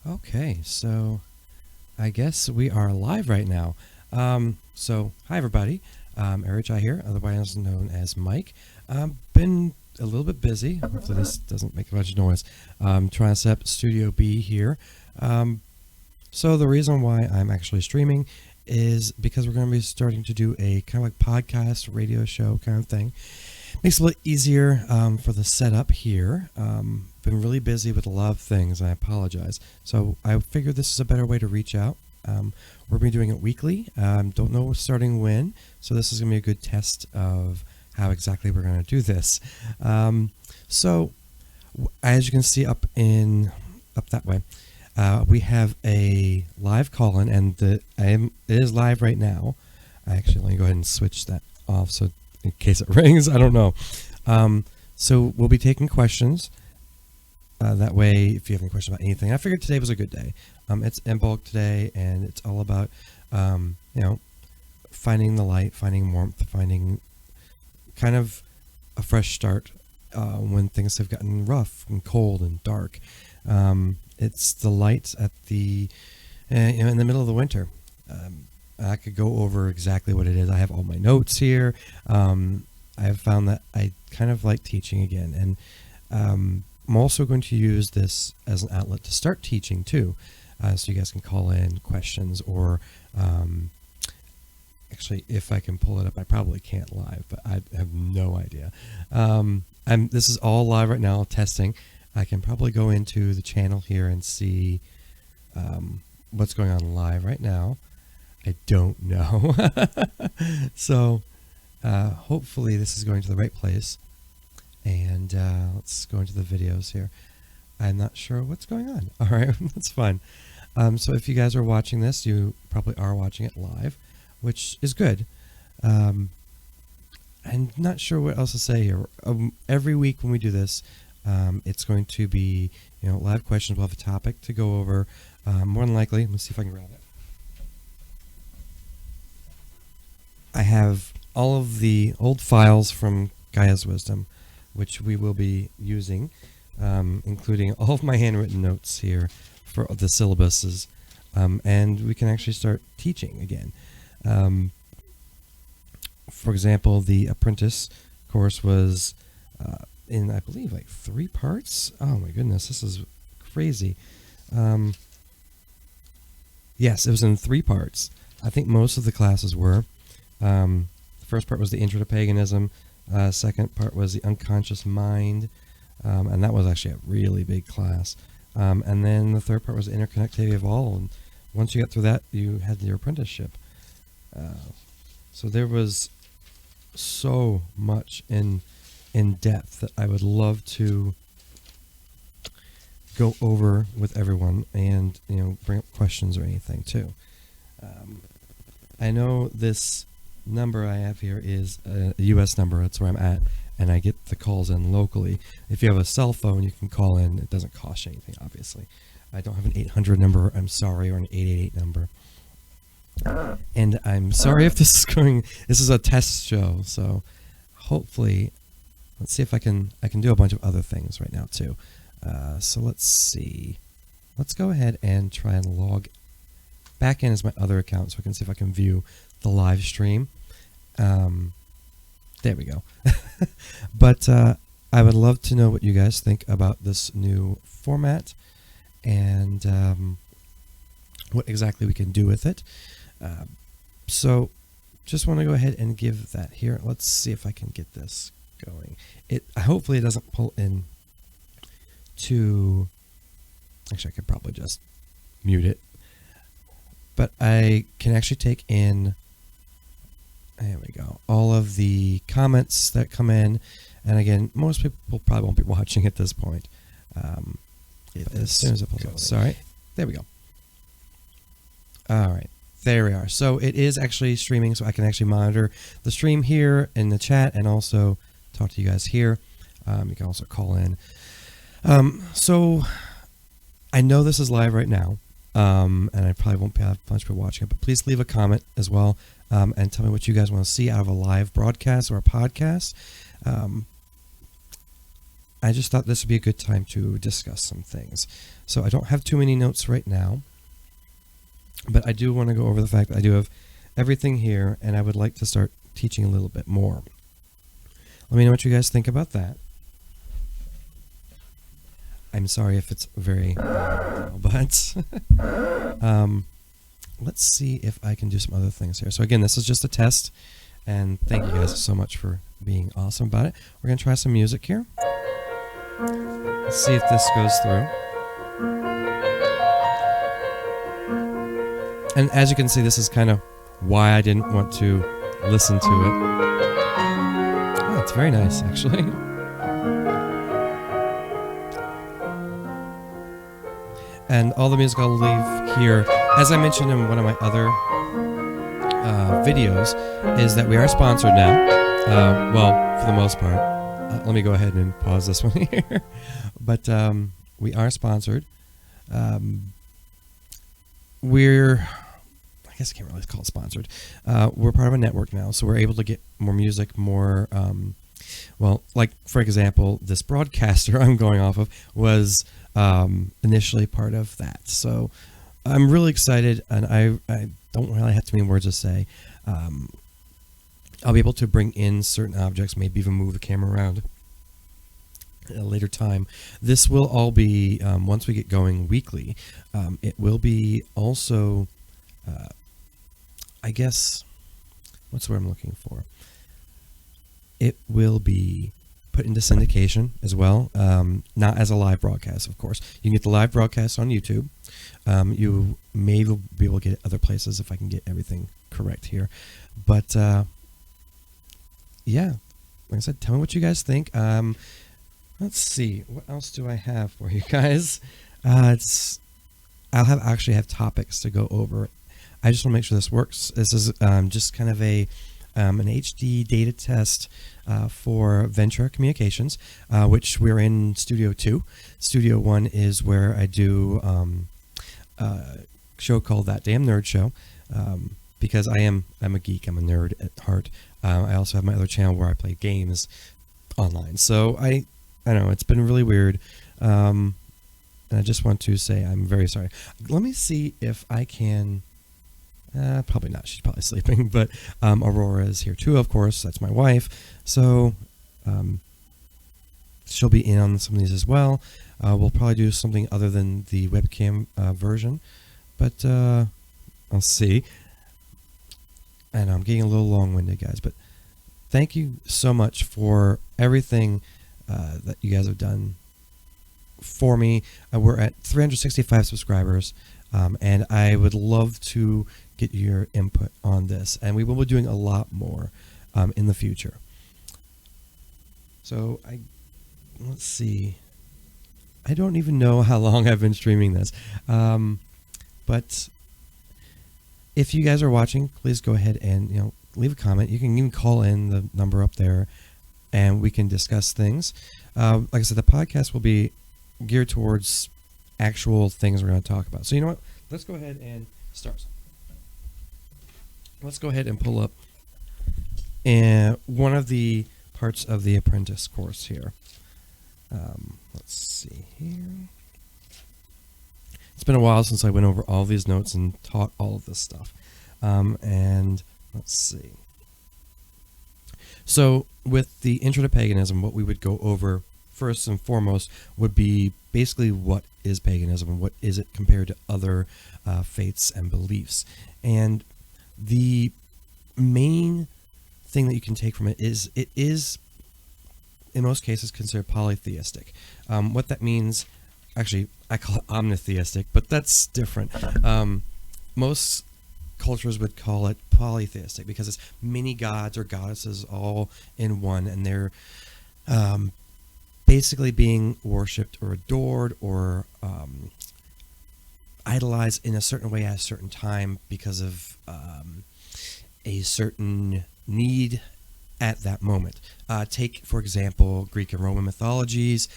Okay, so I guess we are live right now. Hi everybody. Eric here, otherwise known as Mike. Been a little bit busy. Hopefully this doesn't make much noise. Trying to set up Studio B here. So the reason why I'm actually streaming is because we're going to be starting to do a kind of like podcast, radio show kind of thing. Makes it a little easier for the setup here. Been really busy with a lot of things. I apologize. So I figured this is a better way to reach out. We're going to be doing it weekly. Don't know starting when. So this is going to be a good test of how exactly we're going to do this. So as you can see up that way, we have a live call-in, and it is live right now. Actually, let me go ahead and switch that off so in case it rings. I don't know. So we'll be taking questions. That way, if you have any questions about anything, I figured today was a good day. It's in bulk today, and it's all about, finding the light, finding warmth, finding kind of a fresh start when things have gotten rough and cold and dark. It's the light at the, in the middle of the winter. I could go over exactly what it is. I have all my notes here. I have found that I kind of like teaching again, and I'm also going to use this as an outlet to start teaching too, so you guys can call in questions, or actually, if I can pull it up, I probably can't live, but I have no idea. This is all live right now, testing. I can probably go into the channel here and see what's going on live right now. I don't know. So hopefully this is going to the right place. And let's go into the videos here. I'm not sure what's going on. All right, that's fine. So if you guys are watching this, you probably are watching it live, which is good. I'm not sure what else to say here. Every week when we do this, it's going to be, live questions. We'll have a topic to go over. More than likely, let me see if I can grab it. I have all of the old files from Gaia's Wisdom, which we will be using, including all of my handwritten notes here for the syllabuses, and we can actually start teaching again. For example, the apprentice course was in, I believe, like 3 parts. Oh my goodness, this is crazy. Yes, it was in 3 parts. I think most of the classes were. The first part was the Intro to Paganism. Second part was the Unconscious Mind, and that was actually a really big class. And then the third part was the Interconnectivity of All, and once you got through that, you had your apprenticeship. So there was so much in depth that I would love to go over with everyone, and bring up questions or anything too. I know this number I have here is a US number. That's where I'm at, and I get the calls in locally. If you have a cell phone, you can call in. It doesn't cost you anything, obviously. I don't have an 800 number, I'm sorry, or an 888 number. And I'm sorry if this is a test show, so hopefully, let's see if I can do a bunch of other things right now too. So let's see. Let's go ahead and try and log back in as my other account so I can see if I can view the live stream. There we go. But I would love to know what you guys think about this new format, and what exactly we can do with it. So just want to go ahead and give that here. Let's see if I can get this going. Hopefully it doesn't pull in to, actually I could probably just mute it, but I can actually take in, there we go, all of the comments that come in. And again, most people probably won't be watching at this point. As soon as it pulls out. Sorry. There we go. All right. There we are. So it is actually streaming, so I can actually monitor the stream here in the chat and also talk to you guys here. You can also call in. So I know this is live right now, and I probably won't have a bunch of people watching it, but please leave a comment as well, and tell me what you guys want to see out of a live broadcast or a podcast. I just thought this would be a good time to discuss some things. So I don't have too many notes right now, but I do want to go over the fact that I do have everything here, and I would like to start teaching a little bit more. Let me know what you guys think about that. I'm sorry if it's very but let's see if I can do some other things here. So again, this is just a test, and thank you guys so much for being awesome about it. We're going to try some music here. Let's see if this goes through. And as you can see, this is kind of why I didn't want to listen to it. Oh, it's very nice, actually. And all the music I'll leave here, as I mentioned in one of my other videos, is that we are sponsored now. Well, for the most part. Let me go ahead and pause this one here. But we are sponsored. I guess I can't really call it sponsored. We're part of a network now, so we're able to get more music, more, well, like, for example, this broadcaster I'm going off of was initially part of that. So I'm really excited, and I don't really have too many words to say. I'll be able to bring in certain objects, maybe even move the camera around at a later time. This will all be, once we get going weekly, it will be also, I guess, what's the word I'm looking for? It will be put into syndication as well, not as a live broadcast, of course. You can get the live broadcast on YouTube. You may be able to get it other places if I can get everything correct here. But, yeah, like I said, tell me what you guys think. Let's see, what else do I have for you guys? I'll actually have topics to go over. I just want to make sure this works. This is just kind of an HD data test for Ventura Communications, which we're in Studio 2. Studio 1 is where I do a show called That Damn Nerd Show, because I'm a geek, I'm a nerd at heart. I also have my other channel where I play games online. So I know it's been really weird, and I just want to say I'm very sorry. Let me see if I can. Probably not. She's probably sleeping. But Aurora is here too, of course. That's my wife. So she'll be in on some of these as well. We'll probably do something other than the webcam version. But I'll see. And I'm getting a little long-winded, guys. But thank you so much for everything that you guys have done for me. We're at 365 subscribers. And I would love to get your input on this, and we will be doing a lot more in the future. So let's see. I don't even know how long I've been streaming this, but if you guys are watching, please go ahead and leave a comment. You can even call in the number up there, and we can discuss things. Like I said, the podcast will be geared towards actual things we're going to talk about. So you know what? Let's go ahead and start. Let's go ahead and pull up one of the parts of the apprentice course here. Let's see here. It's been a while since I went over all these notes and taught all of this stuff. And let's see. So with the Intro to Paganism, what we would go over first and foremost would be basically what is paganism and what is it compared to other faiths and beliefs. And the main thing that you can take from it is in most cases considered polytheistic. What that means, actually I call it omnitheistic, but that's different. Most cultures would call it polytheistic because it's many gods or goddesses all in one, and they're basically being worshipped or adored or idolized in a certain way at a certain time because of a certain need at that moment. Take, for example, Greek and Roman mythologies,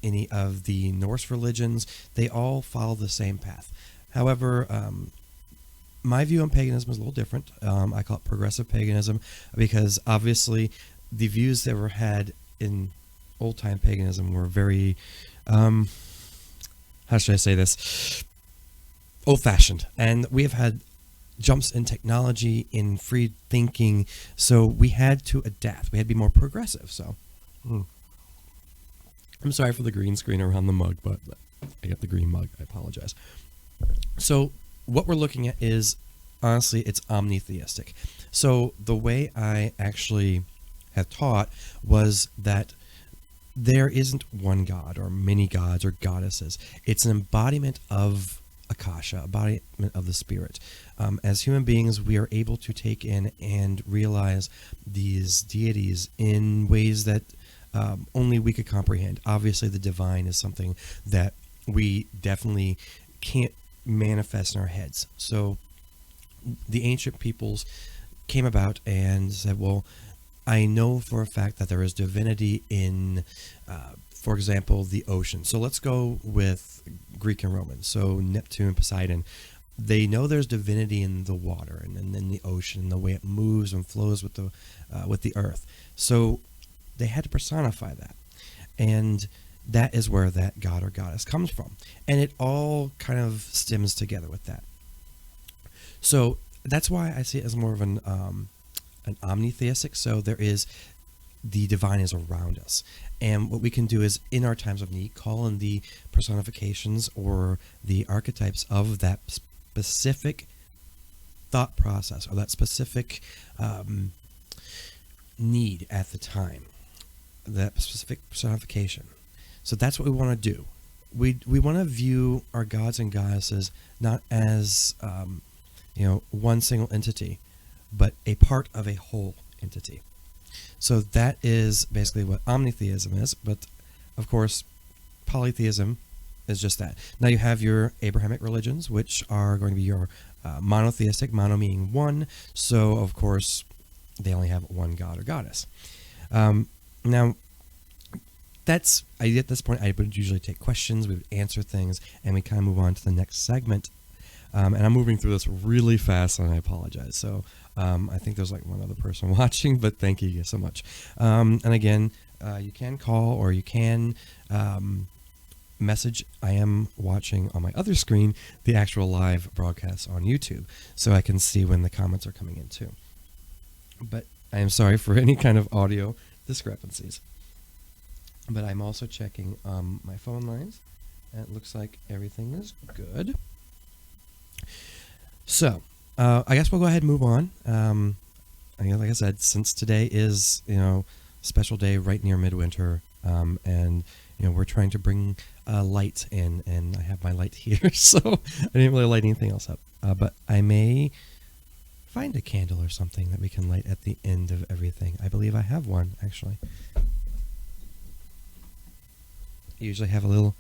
any of the Norse religions, they all follow the same path. However, my view on paganism is a little different. I call it progressive paganism because obviously the views that were had in old-time paganism were very, how should I say this, old-fashioned. And we have had jumps in technology, in free thinking, so we had to adapt. We had to be more progressive. So I'm sorry for the green screen around the mug, but I got the green mug. I apologize. So what we're looking at is, honestly, it's omnitheistic. So the way I actually have taught was that there isn't one god or many gods or goddesses. It's an embodiment of Akasha, embodiment of the spirit. As human beings, we are able to take in and realize these deities in ways that only we could comprehend. Obviously, the divine is something that we definitely can't manifest in our heads. So the ancient peoples came about and said, well, I know for a fact that there is divinity in, for example, the ocean. So let's go with Greek and Roman. So Neptune, Poseidon, they know there's divinity in the water and in the ocean, the way it moves and flows with the earth. So they had to personify that. And that is where that god or goddess comes from. And it all kind of stems together with that. So that's why I see it as more of an omnitheistic. So there is, the divine is around us. And what we can do is, in our times of need, call in the personifications or the archetypes of that specific thought process or that specific need at the time, that specific personification. So that's what we want to do. We want to view our gods and goddesses not as one single entity, but a part of a whole entity. So that is basically what omnitheism is. But of course, polytheism is just that. Now you have your Abrahamic religions, which are going to be your monotheistic, mono meaning one. So of course, they only have one god or goddess. Now, at this point, I would usually take questions, we would answer things, and we kind of move on to the next segment. And I'm moving through this really fast, and I apologize. So I think there's like one other person watching, but thank you so much. And again, you can call or you can message. I am watching on my other screen the actual live broadcast on YouTube, so I can see when the comments are coming in too. But I am sorry for any kind of audio discrepancies. But I'm also checking my phone lines, and it looks like everything is good. So, I guess we'll go ahead and move on. Like I said, since today is, special day right near midwinter, and, we're trying to bring light in, and I have my light here, so I didn't really light anything else up. But I may find a candle or something that we can light at the end of everything. I believe I have one, actually. I usually have a little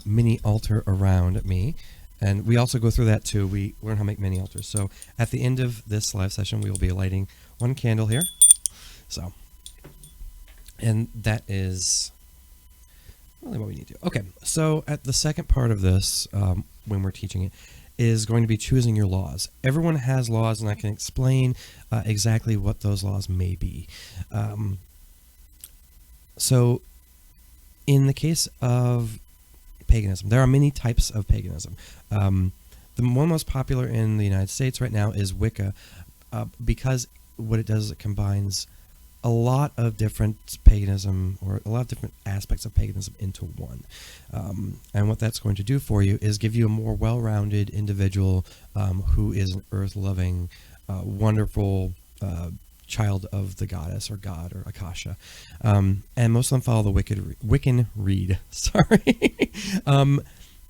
mini altar around me. And we also go through that too. We learn how to make mini altars. So at the end of this live session, we will be lighting one candle here. So, and that is really what we need to do. Okay, so at the second part of this, when we're teaching it, is going to be choosing your laws. Everyone has laws, and I can explain exactly what those laws may be. So in the case of paganism, there are many types of paganism. The one most popular in the United States right now is Wicca, because what it does is it combines a lot of different paganism, or a lot of different aspects of paganism, into one. And what that's going to do for you is give you a more well-rounded individual who is an earth-loving, wonderful child of the goddess or god or Akasha. And most of them follow the Wiccan Rede. Sorry.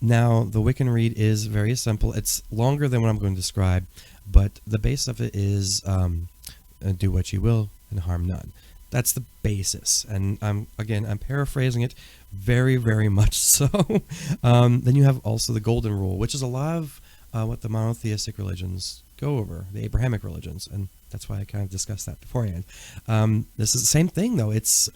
Now, the Wiccan Rede is very simple. It's longer than what I'm going to describe, but the base of it is do what you will and harm none. That's the basis. And I'm paraphrasing it very, very much so. Then you have also the Golden Rule, which is a lot of what the monotheistic religions go over, the Abrahamic religions, and that's why I kind of discussed that beforehand. This is the same thing, though. It's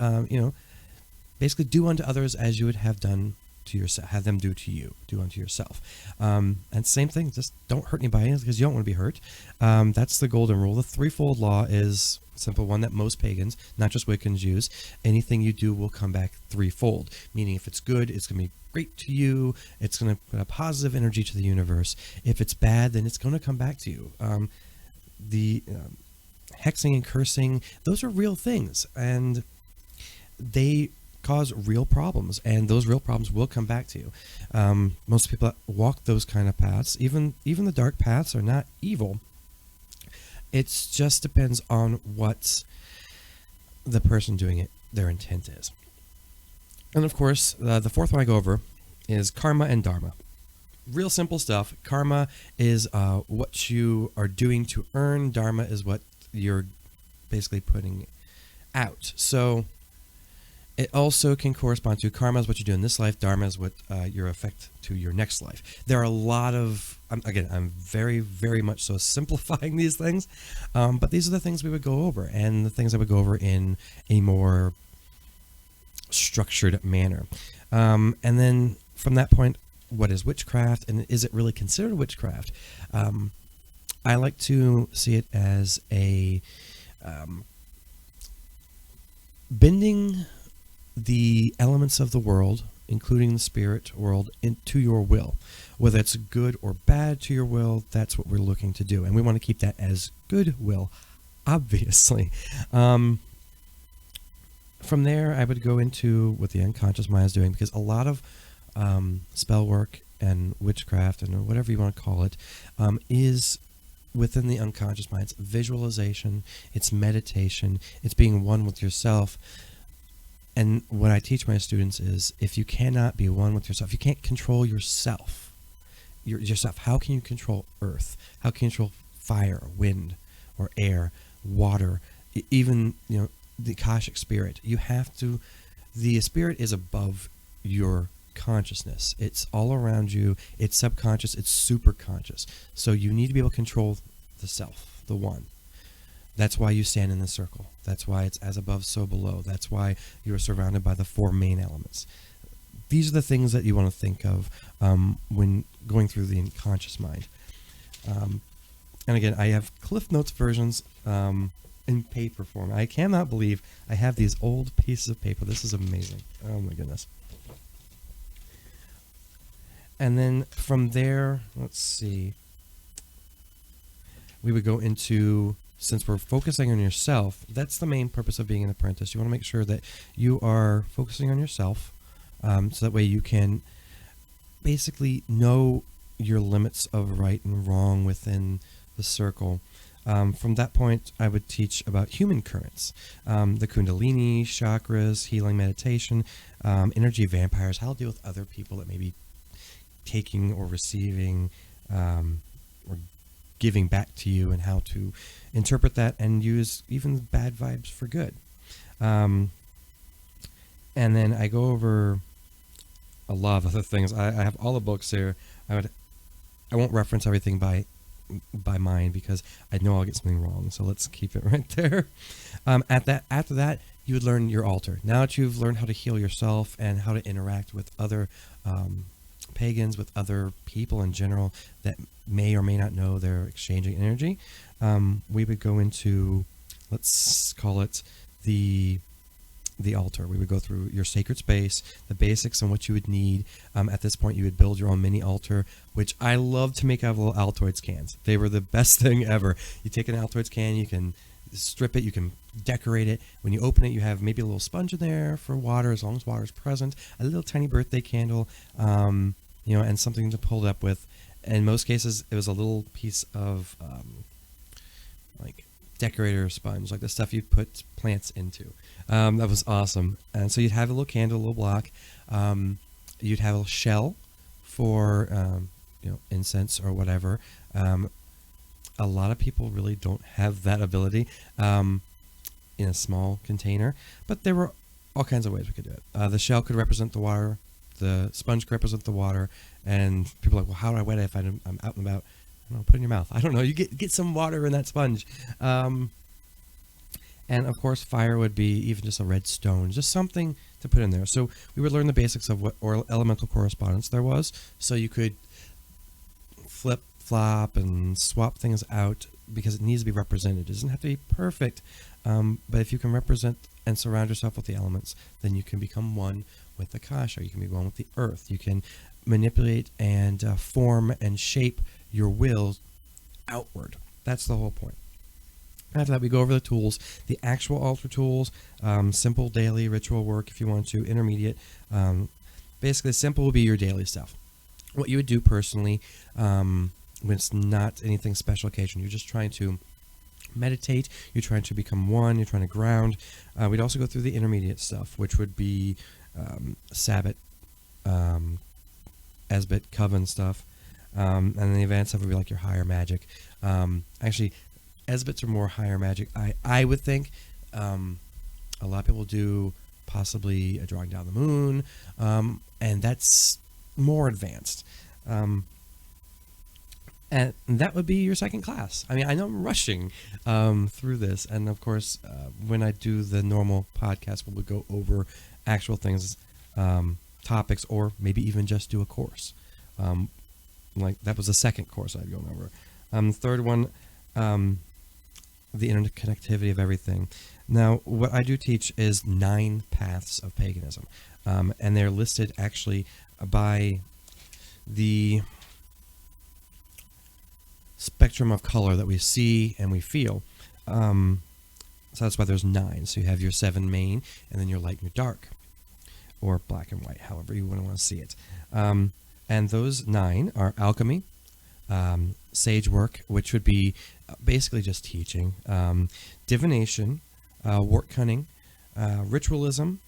basically do unto others as you would have done to yourself, have them do to you, do unto yourself. And same thing, just don't hurt anybody because you don't want to be hurt. That's the Golden Rule. The threefold law is simple one that most pagans, not just Wiccans, use. Anything you do will come back threefold, meaning if it's good, it's going to be great to you. It's going to put a positive energy to the universe. If it's bad, then it's going to come back to you. The hexing and cursing, those are real things, and they cause real problems, and those real problems will come back to you. Most people that walk those kind of paths, even the dark paths, are not evil. It just depends on what the person doing it, their intent is. And of course, the fourth one I go over is karma and dharma. Real simple stuff. Karma is what you are doing to earn. Dharma is what you're basically putting out. So it also can correspond to karma is what you do in this life. Dharma is what your effect to your next life. There are a lot of, again, I'm very, very much so simplifying these things, but these are the things we would go over, and the things I would go over in a more structured manner. And then from that point, what is witchcraft, and is it really considered witchcraft? I like to see it as a bending the elements of the world, including the spirit world, into your will. Whether it's good or bad to your will, that's what we're looking to do. And we want to keep that as good will, obviously. From there, I would go into what the unconscious mind is doing, because a lot of spell work and witchcraft, and whatever you want to call it, is within the unconscious mind. It's visualization, it's meditation, it's being one with yourself. And what I teach my students is, if you cannot be one with yourself, you can't control yourself, how can you control earth? How can you control fire, wind, or air, water, even, the Akashic spirit? You have to, the spirit is above your consciousness. It's all around you. It's subconscious. It's super conscious. So you need to be able to control the self, the one. That's why you stand in the circle. That's why it's as above, so below. That's why you're surrounded by the four main elements. These are the things that you want to think of when going through the unconscious mind. And again, I have Cliff Notes versions in paper form. I cannot believe I have these old pieces of paper. This is amazing. Oh my goodness. And then from there, let's see. We would go into, since we're focusing on yourself, that's the main purpose of being an apprentice. You want to make sure that you are focusing on yourself, so that way you can basically know your limits of right and wrong within the circle. From that point, I would teach about human currents, the Kundalini, chakras, healing meditation, energy vampires, how to deal with other people that may be taking or receiving or giving back to you, and how to interpret that and use even bad vibes for good. And then I go over a lot of other things. I have all the books here. I won't reference everything by mind, because I know I'll get something wrong. So let's keep it right there. After that, you would learn your altar. Now that you've learned how to heal yourself and how to interact with other pagans, with other people in general that may or may not know they're exchanging energy, we would go into, let's call it the altar. We would go through your sacred space, the basics on what you would need. At this point, you would build your own mini altar, which I love to make out of little Altoids cans. They were the best thing ever. You take an Altoids can, you can strip it, you can decorate it. When you open it, you have maybe a little sponge in there for water, as long as water is present, a little tiny birthday candle, and something to pull it up with. In most cases, it was a little piece of like decorator sponge, like the stuff you put plants into. That was awesome. And so you'd have a little candle, a little block. You'd have a shell for incense or whatever. A lot of people really don't have that ability in a small container, but there were all kinds of ways we could do it. The shell could represent the water, the sponge could represent the water, and people are like, well, how do I wet it if I'm out and about? I don't know, put it in your mouth. I don't know. You get some water in that sponge. And of course, fire would be even just a red stone, just something to put in there. So we would learn the basics of what elemental correspondence there was. So you could flip flip-flop and swap things out because it needs to be represented. It doesn't have to be perfect, but if you can represent and surround yourself with the elements, then you can become one with the kasha. You can be one with the earth. You can manipulate and form and shape your will outward. That's the whole point. After that, we go over the tools, the actual altar tools, simple daily ritual work if you want to, intermediate. Basically, simple would be your daily stuff. What you would do personally when it's not anything special occasion. You're just trying to meditate. You're trying to become one. You're trying to ground. We'd also go through the intermediate stuff, which would be Sabbath, Esbit, Coven stuff. And then the advanced stuff would be like your higher magic. Actually, Esbits are more higher magic, I would think. A lot of people do possibly a drawing down the moon, and that's more advanced. And that would be your second class. I mean, I know I'm rushing through this, and of course, when I do the normal podcast, we'll go over actual things, topics, or maybe even just do a course. Like that was the second course I'd gone over. The third one, the interconnectivity of everything. Now, what I do teach is 9 paths of paganism, and they're listed actually by the spectrum of color that we see and we feel. So that's why there's 9. So you have your 7 main, and then your light and your dark, or black and white, however you want to see it. And those 9 are alchemy, sage work, which would be basically just teaching, divination, wart cunning, ritualism.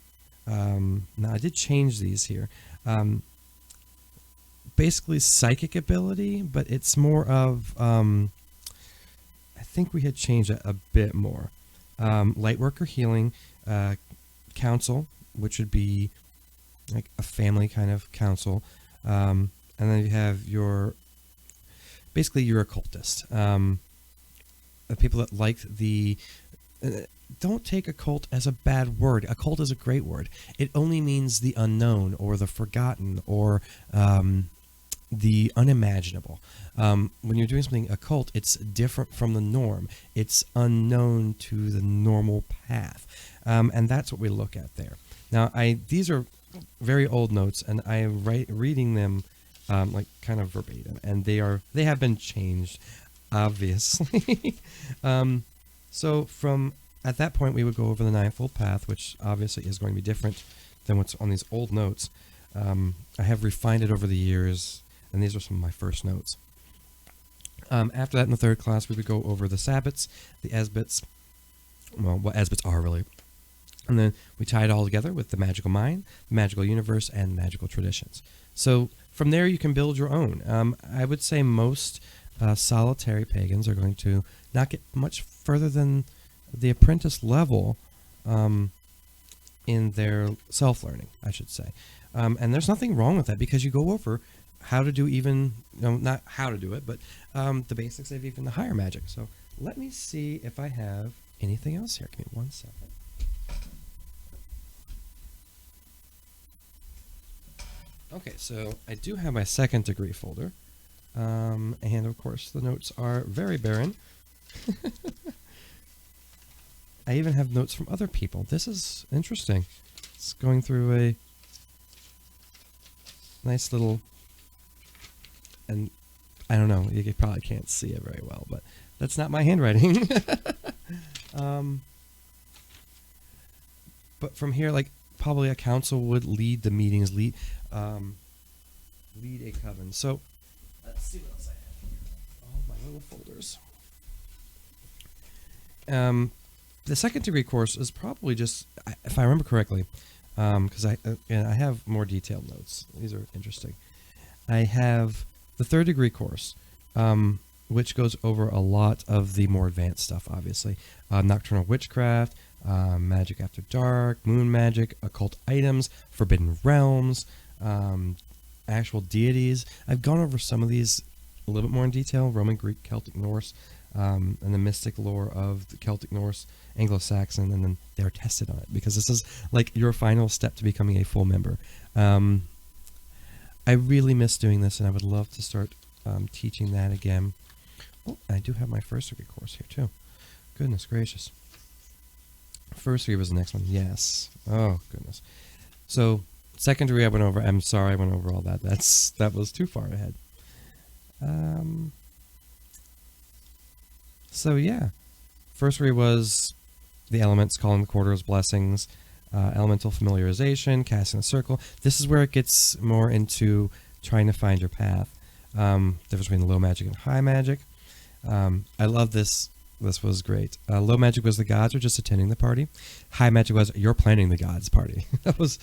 Now I did change these here. Basically psychic ability, but it's more of, I think we had changed it a bit more. Light work or healing, counsel, which would be like a family kind of counsel. And then you have your, basically your occultist. The people that like the, don't take occult as a bad word. Occult is a great word. It only means the unknown or the forgotten or the unimaginable. When you're doing something occult, it's different from the norm. It's unknown to the normal path. And that's what we look at there. Now, these are very old notes, and I am reading them like kind of verbatim, and they have been changed, obviously. So from at that point, we would go over the ninefold path, which obviously is going to be different than what's on these old notes. I have refined it over the years, and these are some of my first notes. After that, in the third class, we would go over the Sabbats, the Esbits, well, what Esbits are really. And then we tie it all together with the magical mind, the magical universe, and magical traditions. So from there, you can build your own. I would say most solitary pagans are going to not get much further than the apprentice level in their self-learning, I should say. And there's nothing wrong with that, because you go over how to do even, not how to do it, but the basics of even the higher magic. So let me see if I have anything else here. Give me 1 second. Okay, so I do have my second degree folder, and of course the notes are very barren. I even have notes from other people. This is interesting. It's going through a nice little, and I don't know, you probably can't see it very well, but that's not my handwriting. But from here, like, probably a council would lead the meetings, lead a coven. So let's see what else I have here. All my little folders. The second degree course is probably just, if I remember correctly, because I have more detailed notes. These are interesting. I have the third degree course, which goes over a lot of the more advanced stuff, obviously. Nocturnal witchcraft, magic after dark, moon magic, occult items, forbidden realms, actual deities. I've gone over some of these a little bit more in detail: Roman, Greek, Celtic, Norse, and the mystic lore of the Celtic, Norse, Anglo-Saxon, and then they're tested on it, because this is like your final step to becoming a full member. I really miss doing this, and I would love to start teaching that again. Oh, I do have my first degree course here too. Goodness gracious. First degree was the next one. Yes. Oh goodness. So second degree I went over. I'm sorry I went over all that. That was too far ahead. So yeah, first degree was the elements, calling the quarters, blessings, elemental familiarization, casting a circle. This is where it gets more into trying to find your path. Difference between low magic and high magic. I love this. This was great. Low magic was the gods are just attending the party. High magic was you're planning the gods party. that was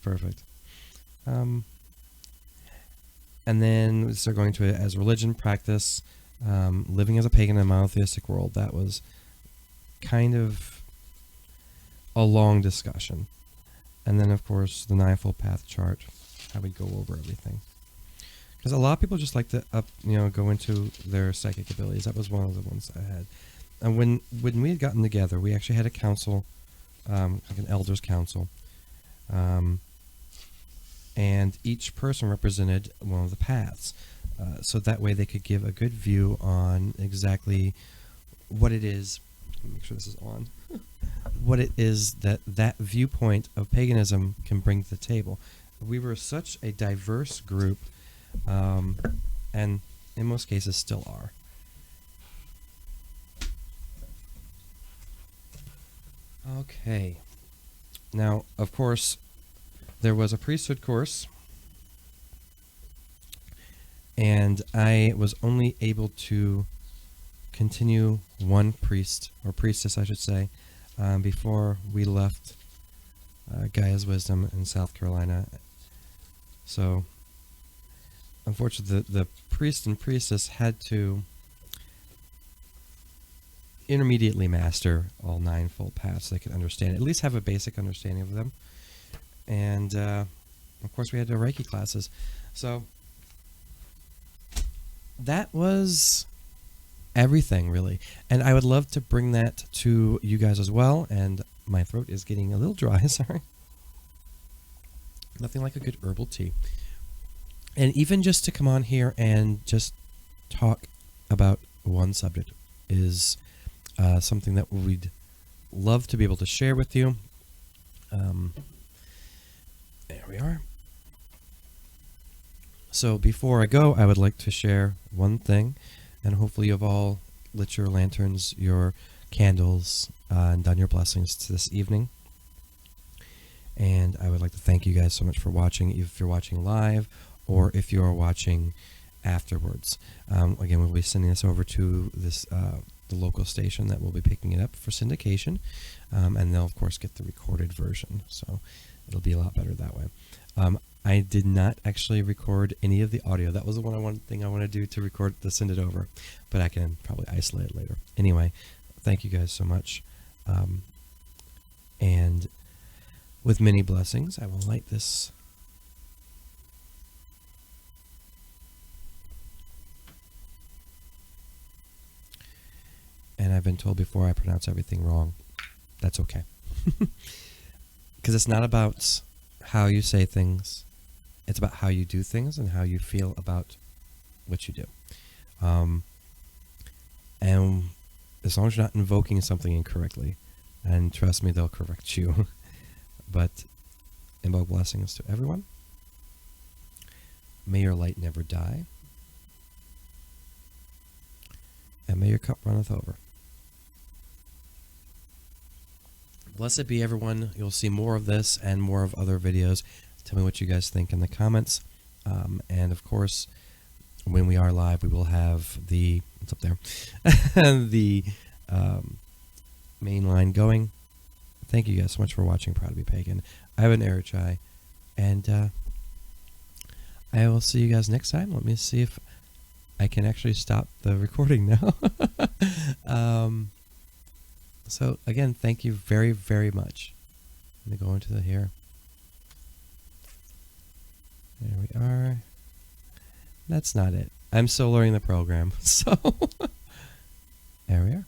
perfect. And then we start going to it as religion, practice, living as a pagan in a monotheistic world. That was kind of a long discussion. And then, of course, the ninefold path chart, how we go over everything. Because a lot of people just like to go into their psychic abilities. That was one of the ones I had. And when we had gotten together, we actually had a council, like an elders council, and each person represented one of the paths. So that way they could give a good view on exactly what it is. Let me make sure this is on. What it is that viewpoint of paganism can bring to the table. We were such a diverse group, and in most cases still are. Okay. Now, of course, there was a priesthood course, and I was only able to continue one priest, or priestess I should say, before we left Gaia's Wisdom in South Carolina. So, unfortunately, the priest and priestess had to intermediately master all ninefold paths so they could understand, at least have a basic understanding of them. And, of course, we had the Reiki classes. So, that was everything, really. And I would love to bring that to you guys as well. And my throat is getting a little dry, sorry. Nothing like a good herbal tea. And even just to come on here and just talk about one subject is something that we'd love to be able to share with you. There we are. So before I go, I would like to share one thing, and hopefully you've all lit your lanterns, your candles, and done your blessings this evening. And I would like to thank you guys so much for watching, if you're watching live or if you're watching afterwards. Again, we'll be sending this over to this the local station that will be picking it up for syndication, and they'll of course get the recorded version, so it'll be a lot better that way. I did not actually record any of the audio. That was the one thing I want to do to record to send it over, but I can probably isolate it later. Anyway, thank you guys so much, and with many blessings, I will light this. And I've been told before I pronounce everything wrong. That's okay. Because it's not about how you say things. It's about how you do things and how you feel about what you do. And as long as you're not invoking something incorrectly, and trust me, they'll correct you. But invoke blessings to everyone. May your light never die. And may your cup runneth over. Blessed be everyone. You'll see more of this and more of other videos. Tell me what you guys think in the comments. And of course, when we are live, we will have the, what's up there? the main line going. Thank you guys so much for watching Proud to be Pagan. I've been Erichai, and I will see you guys next time. Let me see if I can actually stop the recording now. So again, thank you very, very much. Let me go into the here. There we are. That's not it. I'm still learning the program. So there we are.